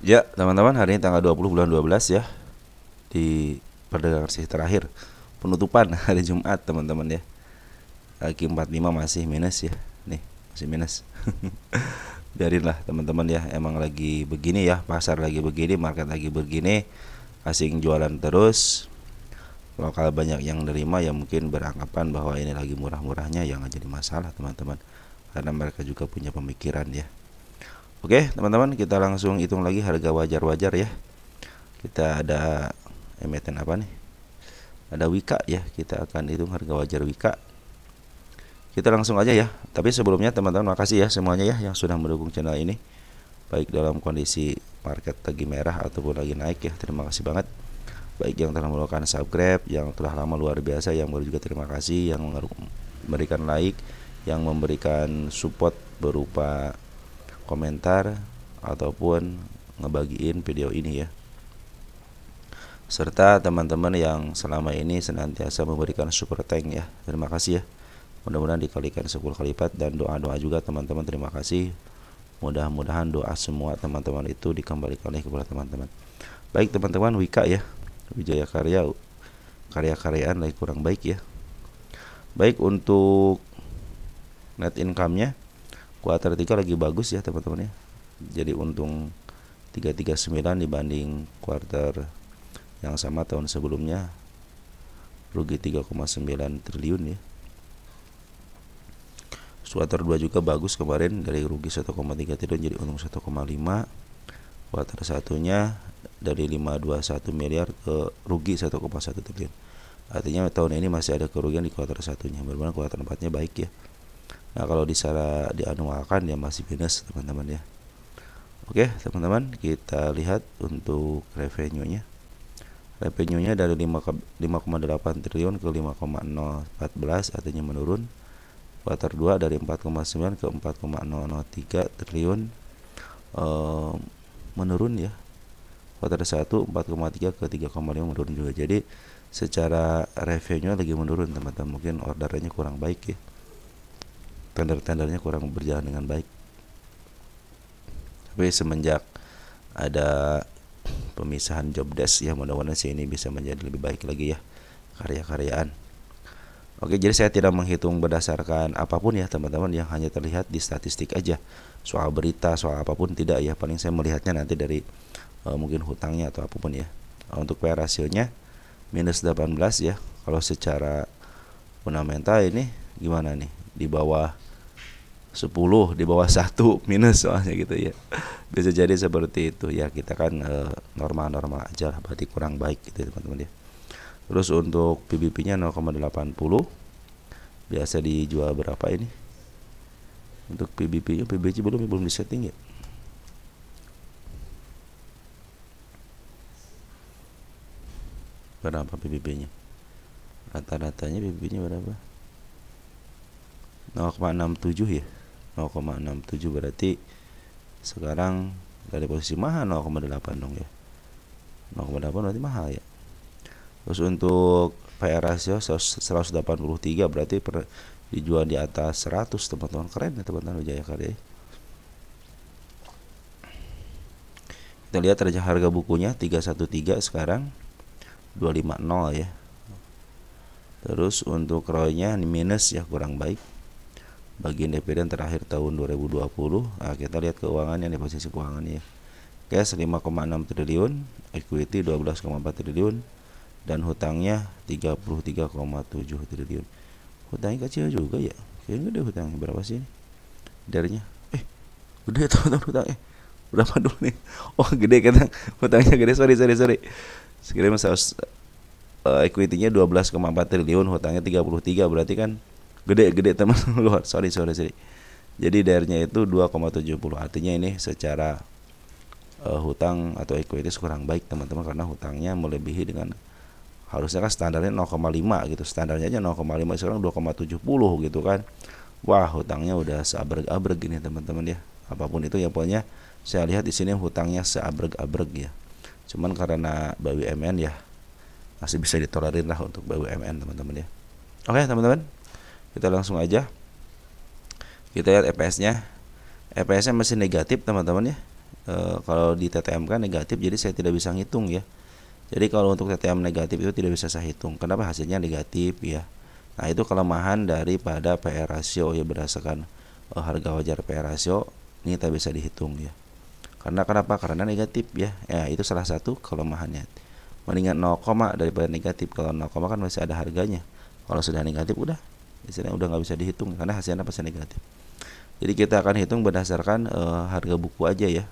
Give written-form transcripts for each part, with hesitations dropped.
Ya, teman-teman, hari ini tanggal 20 bulan 12 ya, di perdagangan sesi terakhir penutupan hari Jumat, teman-teman ya. Lagi 45 masih minus ya. Nih, masih minus. Biarinlah teman-teman ya, emang lagi begini ya, pasar lagi begini, market lagi begini, asing jualan terus. Kalau banyak yang nerima ya mungkin beranggapan bahwa ini lagi murah-murahnya, ya nggak jadi masalah teman-teman. Karena mereka juga punya pemikiran ya. Oke, teman-teman, kita langsung hitung lagi harga wajar-wajar ya. Kita ada emiten apa nih? Ada Wika ya. Kita akan hitung harga wajar Wika. Kita langsung aja ya. Tapi sebelumnya teman-teman, makasih ya semuanya ya yang sudah mendukung channel ini, baik dalam kondisi market lagi merah ataupun lagi naik ya. Terima kasih banget. Baik yang telah melakukan subscribe, yang telah lama luar biasa, yang baru juga terima kasih, yang memberikan like, yang memberikan support berupa komentar ataupun ngebagiin video ini ya. Serta teman-teman yang selama ini senantiasa memberikan super thank ya. Terima kasih ya. Mudah-mudahan dikalikan 10 kali lipat, dan doa-doa juga teman-teman, terima kasih. Mudah-mudahan doa semua teman-teman itu dikembalikan lagi kepada teman-teman. Baik teman-teman, Wika ya, Wijaya Karya, karya-karyaan lagi kurang baik ya. Baik, untuk net income-nya kuartal 3 lagi bagus ya teman-teman ya. Jadi untung 339 dibanding kuartal yang sama tahun sebelumnya, rugi 3,9 triliun ya. Kuartal 2 juga bagus kemarin, dari rugi 1,3 triliun jadi untung 1,5. Kuartal satunya dari 521 miliar ke rugi 1,1 triliun. Artinya tahun ini masih ada kerugian di kuartal satunya. Benar-benar kuartal 4-nya baik ya. Nah, kalau dianualkan ya masih minus teman-teman ya. Oke teman-teman, kita lihat untuk revenue-nya. Revenue-nya dari 5,8 triliun ke 5,014, artinya menurun. Kuartal 2 dari 4,9 ke 4,003 triliun, menurun ya. Kuartal 1 4,3 ke 3,5 menurun juga. Jadi secara revenue lagi menurun teman-teman. Mungkin ordernya kurang baik ya. Tender-tendernya kurang berjalan dengan baik. Tapi semenjak ada pemisahan job desk ya, mudah-mudahan sih ini bisa menjadi lebih baik lagi ya karya-karyaan. Oke, jadi saya tidak menghitung berdasarkan apapun ya teman-teman, yang hanya terlihat di statistik aja. Soal berita, soal apapun tidak ya. Paling saya melihatnya nanti dari mungkin hutangnya atau apapun ya. Untuk PR rasionya minus 18 ya. Kalau secara fundamental ini gimana nih? Di bawah 10, di bawah 1 minus soalnya gitu ya. Bisa jadi seperti itu ya. Kita kan normal-normal aja lah, berarti kurang baik gitu ya teman-teman ya. Terus untuk PBP-nya 0,80. Biasa dijual berapa ini? Untuk PBP-nya, PBC belum disetting ya. Berapa PBB-nya? Rata-ratanya PBB-nya berapa? 0,67 ya. 0,67 berarti sekarang dari posisi mahal 0,8 dong ya. 0,8 berarti mahal ya. Terus untuk PR rasio 183, berarti dijual di atas 100 teman-teman. Keren ya teman-teman Wijaya Karya. Kita lihat harga bukunya 313, sekarang 250 ya. Terus untuk ROI-nya minus ya, kurang baik. Bagian dividen terakhir tahun 2020. Nah, kita lihat keuangannya nih, posisi keuangannya ya. Cash 5,6 triliun, equity 12,4 triliun, dan hutangnya 33,7 triliun. Hutangnya kecil juga ya. Kayaknya gede hutangnya, berapa sih ini? Darinya. Gede teman-teman hutangnya. Berapa dulu nih? Oh, gede kan. Hutangnya gede. Sorry. Sekiranya equity-nya 12,4 triliun, hutangnya 33, berarti kan gede teman luar. Sorry. Jadi DER-nya itu 2,70. Artinya ini secara hutang atau equity kurang baik teman-teman, karena hutangnya melebihi dengan harusnya kan standarnya 0,5 gitu. Standarnya aja 0,5, sekarang 2,70 gitu kan. Wah, hutangnya udah seabreg-abreg gini teman-teman ya. Apapun itu ya, pokoknya saya lihat di sini hutangnya seabreg-abreg ya. Cuman karena BUMN ya masih bisa ditolerir lah untuk BUMN teman-teman ya. Oke teman-teman, kita langsung aja kita lihat EPS-nya. EPS-nya masih negatif teman-teman ya. kalau di TTM kan negatif, jadi saya tidak bisa ngitung ya. Jadi kalau untuk TTM negatif itu tidak bisa saya hitung. Kenapa? Hasilnya negatif ya. Nah, itu kelemahan daripada PR ratio ya, berdasarkan harga wajar PR ratio ini tak bisa dihitung ya. Karena kenapa? Karena negatif ya. Ya, itu salah satu kelemahannya. Mendingan 0, daripada negatif. Kalau 0, kan masih ada harganya. Kalau sudah negatif udah, istilahnya udah nggak bisa dihitung karena hasilnya pasti negatif. Jadi kita akan hitung berdasarkan harga buku aja ya.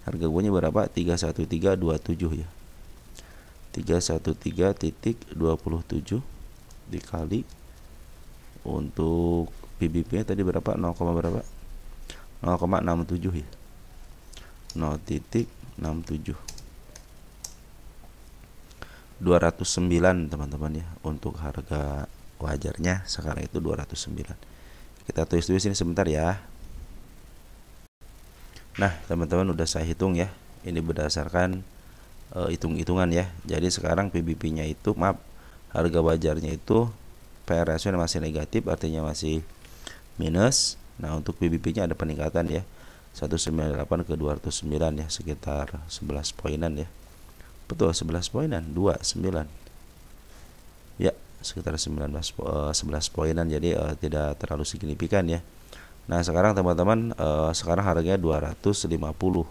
Harga bukunya berapa? 31327 ya. 313.27 dikali untuk PBB nya tadi berapa? 0, berapa? 0,67 ya. 0,67 209 teman-teman ya. Untuk harga wajarnya sekarang itu 209. Kita tulis ini sebentar ya. Nah, teman-teman udah saya hitung ya. Ini berdasarkan hitung-hitungan ya. Jadi sekarang PBB-nya itu, harga wajarnya itu PR ratio masih negatif, artinya masih minus. Nah, untuk PBB-nya ada peningkatan ya. 198 ke 209 ya, sekitar 11 poinan ya. Betul, 11 poinan, 29. Ya, sekitar 11 poinan, jadi tidak terlalu signifikan ya. Nah, sekarang teman-teman, sekarang harganya 250.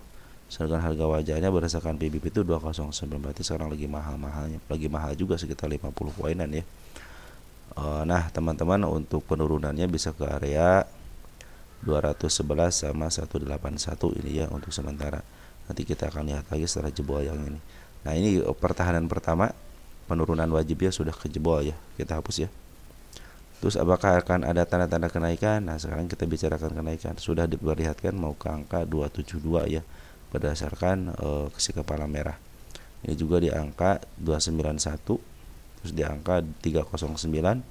Sedangkan harga wajarnya berdasarkan PBB itu 209, berarti sekarang lagi mahal-mahalnya, lagi mahal juga sekitar 50 poinan ya. Nah, teman-teman, untuk penurunannya bisa ke area 211 sama 181 ini ya untuk sementara. Nanti kita akan lihat lagi setelah jebol yang ini. Nah, ini pertahanan pertama, penurunan wajibnya sudah kejebol ya. Kita hapus ya. Terus apakah akan ada tanda-tanda kenaikan? Nah, sekarang kita bicarakan kenaikan. Sudah diperlihatkan mau ke angka 272 ya, berdasarkan si kepala merah. Ini juga di angka 291, terus di angka 309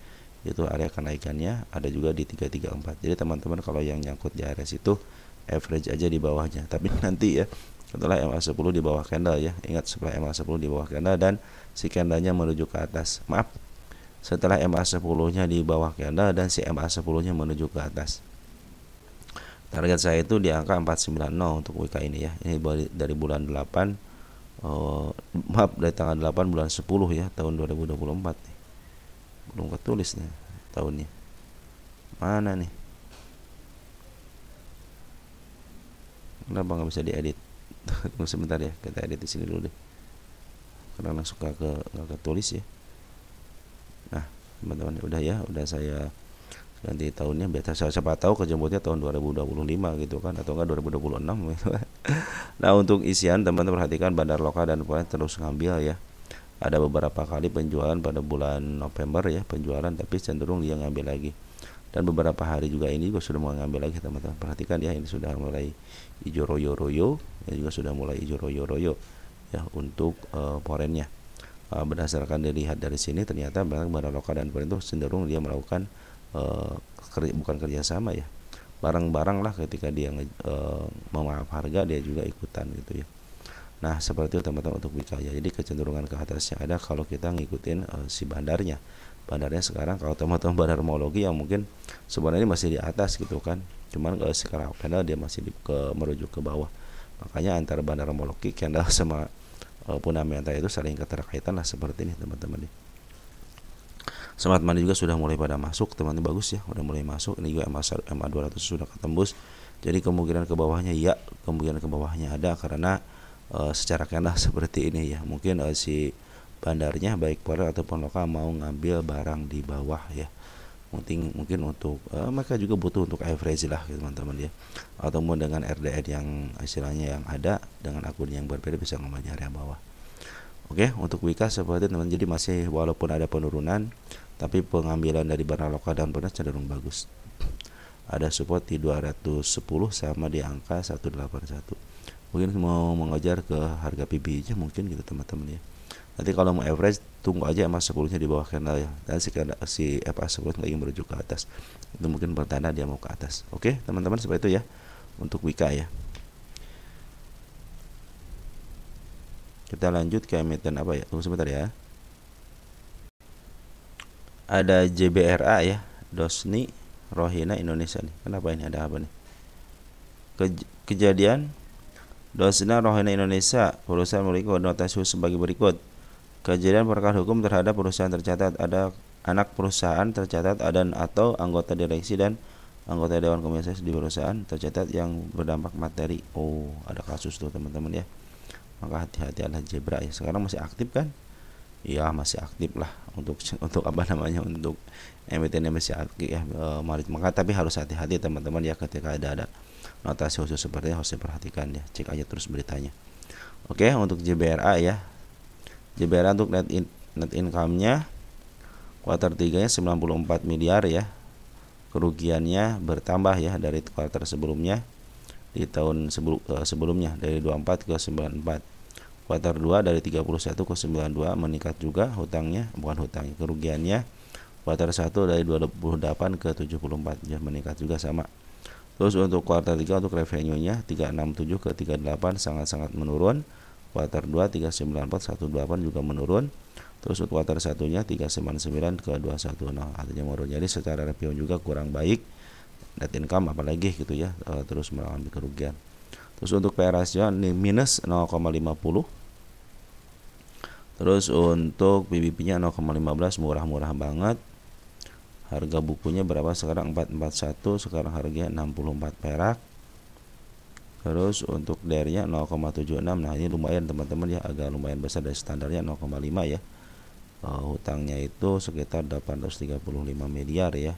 itu area kenaikannya, ada juga di 334. Jadi teman-teman kalau yang nyangkut di area situ average aja di bawahnya. Tapi nanti ya setelah MA10 di bawah candle ya. Ingat, setelah MA10 di bawah candle dan si candlenya menuju ke atas. Setelah MA10-nya di bawah candle dan si MA10-nya menuju ke atas. Target saya itu di angka 490 untuk WK ini ya. Ini dari bulan 8 dari tanggal 8 bulan 10 ya, tahun 2024 nih. Belum ketulis nih tahunnya. Mana nih? Kenapa nggak bisa diedit? Tunggu sebentar ya, kita edit di sini dulu deh. Karena langsung nggak ketulis ya. Nah, teman-teman, udah saya ganti tahunnya, biar siapa tahu kejemputnya tahun 2025 gitu kan, atau enggak 2026 gitu. Nah, untuk isian teman-teman perhatikan, bandar lokal dan poin terus ngambil ya. Ada beberapa kali penjualan pada bulan November ya, penjualan, tapi cenderung dia ngambil lagi. Dan beberapa hari juga ini juga sudah mau ngambil lagi teman-teman. Perhatikan ya, ini sudah mulai hijau royo-royo, ya juga sudah mulai hijau royo-royo ya untuk porennya. Berdasarkan dilihat dari sini, ternyata barang lokal dan poin itu cenderung dia melakukan bukan kerjasama ya, barang-barang lah, ketika dia memaaf harga dia juga ikutan gitu ya. Nah, seperti itu teman-teman untuk Wikaya. Jadi kecenderungan ke atasnya ada kalau kita ngikutin si bandarnya sekarang. Kalau teman-teman bandar homologi yang mungkin sebenarnya masih di atas gitu kan, cuman sekarang candle dia masih merujuk ke bawah. Makanya antara bandar homologi, candle sama fundamental itu saling keterkaitan lah, seperti ini teman-teman. Smart money juga sudah mulai pada masuk teman-teman, bagus ya, udah mulai masuk. Ini juga MA200 sudah ketembus. Jadi kemungkinan ke bawahnya ya, kemungkinan ke bawahnya ada, karena secara candle seperti ini ya. Mungkin si bandarnya baik foreign ataupun lokal mau ngambil barang di bawah ya. Mungkin untuk mereka juga butuh untuk average lah teman-teman ya, ataupun dengan RDN yang istilahnya yang ada dengan akun yang berbeda bisa ngambil area bawah. Oke, untuk Wika seperti teman, jadi masih walaupun ada penurunan, tapi pengambilan dari barang lokal dan benar cenderung bagus. Ada support di 210 sama di angka 181. Mungkin mau mengejar ke harga PB-nya mungkin gitu teman-teman ya. Nanti kalau mau average, tunggu aja MA10-nya di bawah candle ya. Dan si FA10 lagi merujuk ke atas. Itu mungkin pertanda dia mau ke atas. Oke, teman-teman, seperti itu ya untuk Wika ya. Kita lanjut ke emiten apa ya? Tunggu sebentar ya. Ada JBRA ya, Dosni Rohina Indonesia nih. Kenapa ini, ada apa nih? Kejadian Dosna Rohana Indonesia, perusahaan memiliki konotasi sebagai berikut. Kejadian perkara hukum terhadap perusahaan tercatat, ada anak perusahaan tercatat, ada atau anggota direksi dan anggota dewan komisaris di perusahaan tercatat yang berdampak materi. Oh, ada kasus tuh teman-teman ya. Maka hati-hati, adalah zebra ya. Sekarang masih aktif kan? Iya, masih aktif lah untuk apa namanya, untuk emitennya masih aktif ya, maka tapi harus hati-hati teman-teman ya, ketika ada notasi khusus seperti ini harus diperhatikan ya, cek aja terus beritanya. Oke, untuk JBRA ya. JBRA untuk net income-nya kuartal 3-nya 94 miliar ya. Kerugiannya bertambah ya dari kuartal sebelumnya, di tahun sebelumnya dari 24 ke 94. Kuartal 2 dari 31 ke 92 meningkat juga hutangnya, bukan hutangnya, kerugiannya. Kuartal 1 dari 28 ke 74 ya, meningkat juga sama. Terus untuk kuartal 3 untuk revenue-nya 367 ke 38 sangat-sangat menurun. Kuartal 2 394 128 juga menurun. Terus untuk kuartal 1-nya 399 ke 21. Nah, artinya menurun. Jadi secara revenue juga kurang baik. Net income apalagi gitu ya, terus mengalami kerugian. Terus untuk PE ratio minus 0,50. Terus untuk PBB-nya 0,15, murah-murah banget. Harga bukunya berapa sekarang? 441, sekarang harganya 64 perak. Terus untuk DER-nya 0,76. Nah, ini lumayan teman-teman ya, agak lumayan besar dari standarnya 0,5 ya. Hutangnya itu sekitar 835 miliar ya.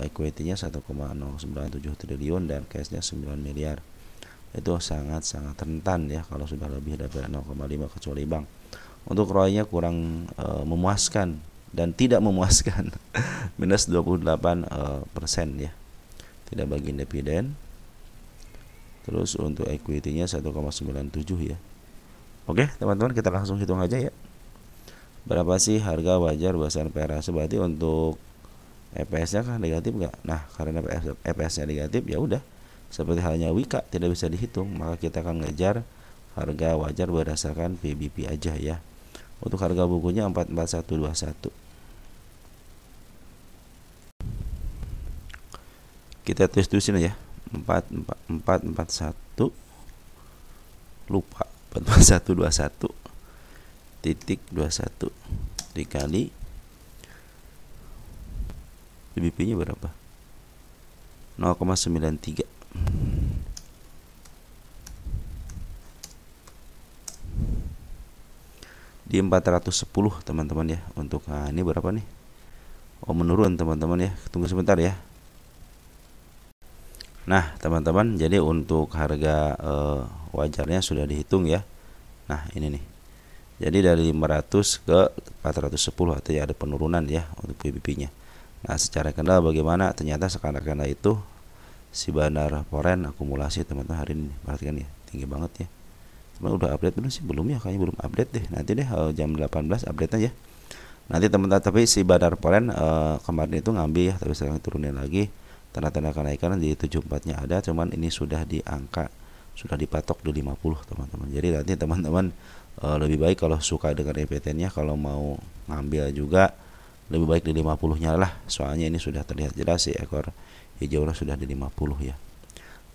Equity-nya 1,097 triliun dan cash-nya 9 miliar. Itu sangat-sangat rentan ya kalau sudah lebih dari 0,5 kecuali bank. Untuk ROI-nya kurang memuaskan dan tidak memuaskan. Minus 28% ya. Tidak bagi dividen. Terus untuk equity-nya 1,97 ya. Oke, teman-teman, kita langsung hitung aja ya. Berapa sih harga wajar berdasarkan PE ratio? Berarti untuk EPS-nya kan negatif enggak? Nah, karena EPS-nya negatif ya udah, seperti halnya Wika tidak bisa dihitung, maka kita akan ngejar harga wajar berdasarkan PBB aja ya. Untuk harga bukunya 44121. Kita tulis-tulisin aja. 441 lupa 44121 titik 21 dikali PBB nya berapa? 0,93. Di 410 teman-teman ya. Untuk ini berapa nih? Oh, menurun teman-teman ya. Tunggu sebentar ya. Nah teman-teman, jadi untuk harga wajarnya sudah dihitung ya. Nah ini nih, jadi dari 500 ke 410 artinya ada penurunan ya untuk PBB nya. Nah secara kendala bagaimana? Ternyata sekarang itu si Bandar Foreign akumulasi teman-teman hari ini, perhatikan ya, tinggi banget ya. Teman udah update belum sih? Belum ya, kayaknya belum update deh. Nanti deh jam 18 update aja. Nanti teman-teman, tapi si Bandar Foreign kemarin itu ngambil ya, tapi sekarang turunin lagi. Tanda-tanda kenaikan di 74-nya ada, cuman ini sudah di angka, sudah dipatok di 50 teman-teman. Jadi nanti teman-teman lebih baik kalau suka dengan EPT-nya, kalau mau ngambil juga lebih baik di 50-nya lah. Soalnya ini sudah terlihat jelas sih ekor hijaunya sudah di 50 ya.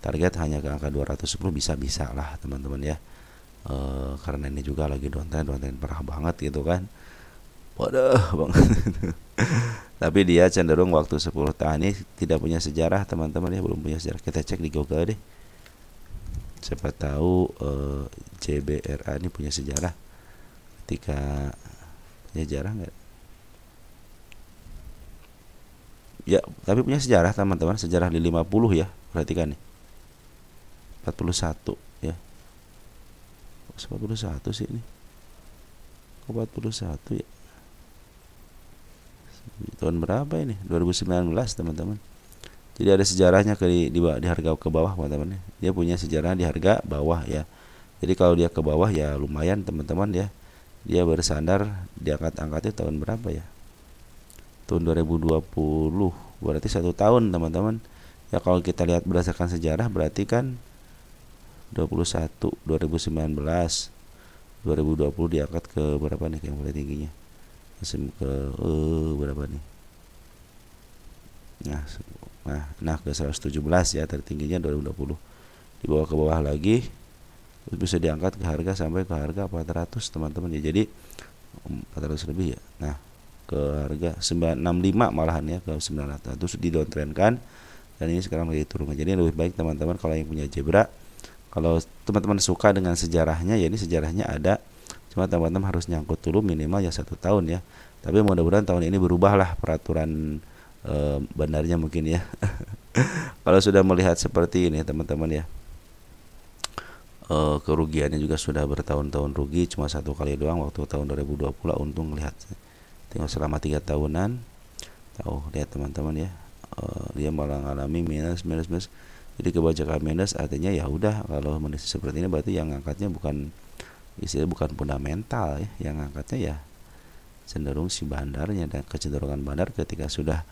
Target hanya ke angka 210 bisa-bisa lah teman-teman ya. Karena ini juga lagi downtrend parah banget gitu kan. Waduh banget. Tapi dia cenderung waktu 10 tahun ini tidak punya sejarah teman-teman ya, belum punya sejarah. Kita cek di Google deh. Siapa tahu JBRA ini punya sejarah. Ketika punya sejarah enggak? Ya, tapi punya sejarah teman-teman, sejarah di 50 ya. Perhatikan nih. 41 ya. 41 sih ini. Kok 41 ya? Tahun berapa ini? 2019 teman-teman. Jadi ada sejarahnya di harga ke bawah teman-teman. Dia punya sejarah di harga bawah ya. Jadi kalau dia ke bawah ya lumayan teman-teman ya. Dia bersandar diangkat-angkatnya tahun berapa ya? Tahun 2020. Berarti 1 tahun teman-teman. Ya kalau kita lihat berdasarkan sejarah berarti kan 21 2019 2020 diangkat ke berapa nih yang paling tingginya? Ke berapa nih? Nah ke 117 ya, tertingginya 2020. Dibawa ke bawah lagi terus bisa diangkat ke harga sampai ke harga 400 teman-teman ya. Jadi 400 lebih ya. Nah, ke harga 965 malahan ya, ke 900 terus di downtrendkan, dan ini sekarang lagi turun. Jadi lebih baik teman-teman kalau yang punya Zebra, kalau teman-teman suka dengan sejarahnya ya, ini sejarahnya ada, cuma teman-teman harus nyangkut dulu minimal ya 1 tahun ya. Tapi mudah-mudahan tahun ini berubahlah peraturan bandarnya mungkin ya. Kalau sudah melihat seperti ini teman-teman ya, kerugiannya juga sudah bertahun-tahun rugi, cuma 1 kali doang waktu tahun 2020 untung. Lihat, tinggal selama 3 tahunan tahu, lihat teman-teman ya, dia malah ngalami minus. Jadi kebijakan minus artinya ya udah, kalau kondisi seperti ini berarti yang angkatnya bukan istilah, bukan fundamental ya, yang angkatnya ya cenderung si bandarnya, dan kecenderungan bandar ketika sudah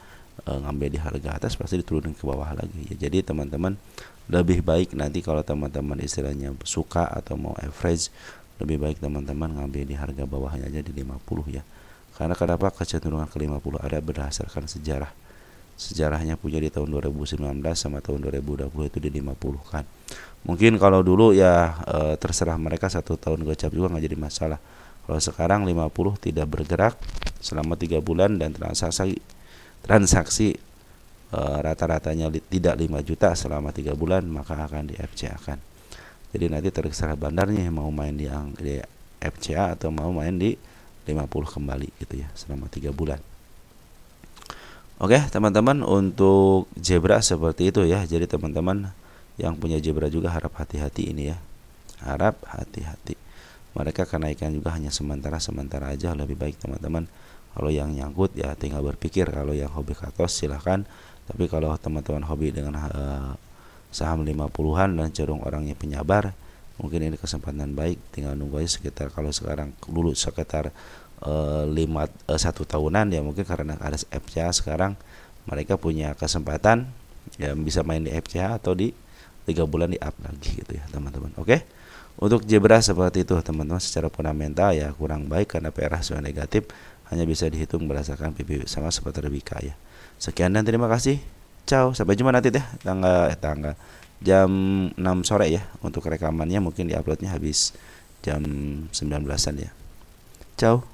ngambil di harga atas pasti diturunin ke bawah lagi ya. Jadi teman-teman lebih baik nanti kalau teman-teman istilahnya suka atau mau average, lebih baik teman-teman ngambil di harga bawahnya aja di 50 ya. Karena kenapa kecenderungan ke 50 ada berdasarkan sejarahnya punya di tahun 2019 sama tahun 2020 itu di 50 kan. Mungkin kalau dulu ya terserah mereka, 1 tahun gocap juga nggak jadi masalah. Kalau sekarang 50 tidak bergerak selama 3 bulan dan transaksi rata-ratanya tidak 5 juta selama 3 bulan, maka akan di FCA kan. Jadi nanti terserah bandarnya mau main di FCA atau mau main di 50 kembali gitu ya selama 3 bulan. Oke teman-teman, untuk Zebra seperti itu ya. Jadi teman-teman yang punya Zebra juga harap hati-hati ini ya, harap hati-hati. Mereka kenaikan juga hanya sementara aja. Lebih baik teman-teman kalau yang nyangkut ya tinggal berpikir. Kalau yang hobi katos silahkan, tapi kalau teman-teman hobi dengan saham 50-an dan cenderung orangnya penyabar, mungkin ini kesempatan baik. Tinggal nunggu aja sekitar, kalau sekarang dulu sekitar 1 tahunan ya, mungkin karena ada FCA sekarang mereka punya kesempatan ya bisa main di FCA atau di 3 bulan di up lagi gitu ya teman-teman. Oke, untuk Zebra seperti itu teman-teman. Secara fundamental ya kurang baik karena PR ratio negatif, hanya bisa dihitung berdasarkan PBB sama seperti Rebika ya. Sekian dan terima kasih. Ciao, sampai jumpa nanti deh tanggal jam 6 sore ya. Untuk rekamannya mungkin diuploadnya habis jam 19-an ya. Ciao.